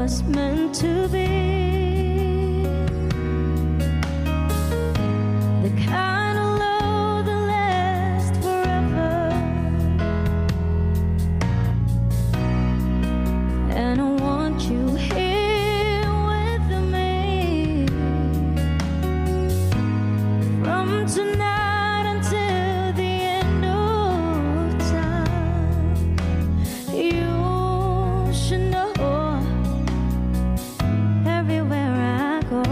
was meant to be. The kind of love that lasts forever. And I want you here with me from tonight until the end of time. You should know everywhere I go,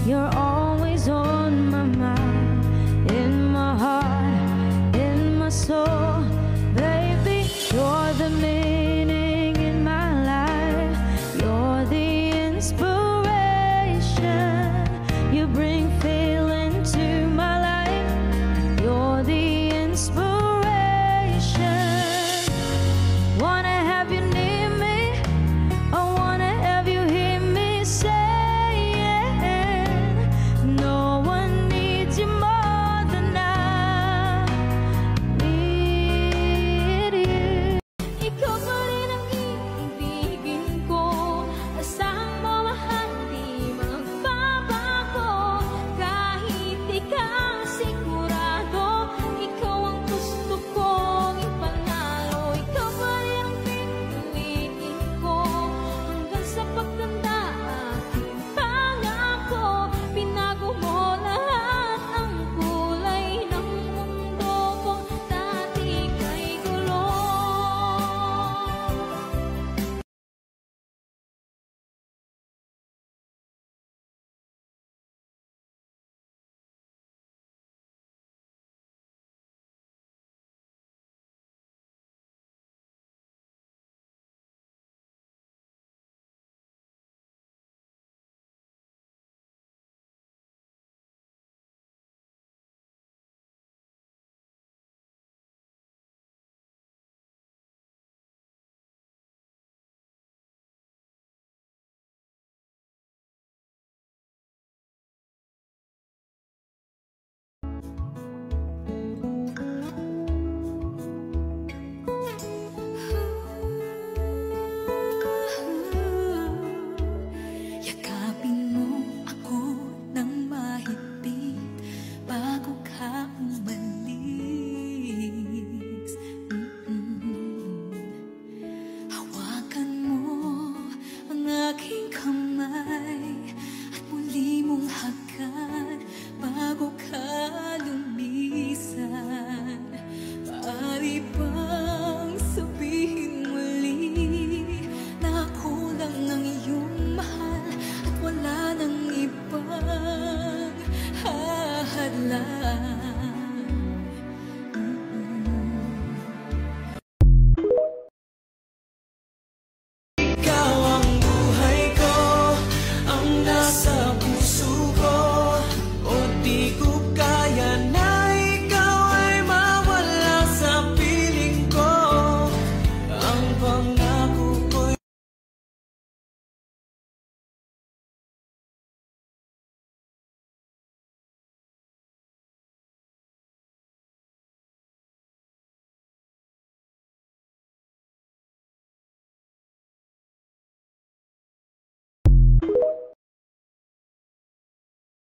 you're always on my mind, in my heart, in my soul. Baby, you're the me.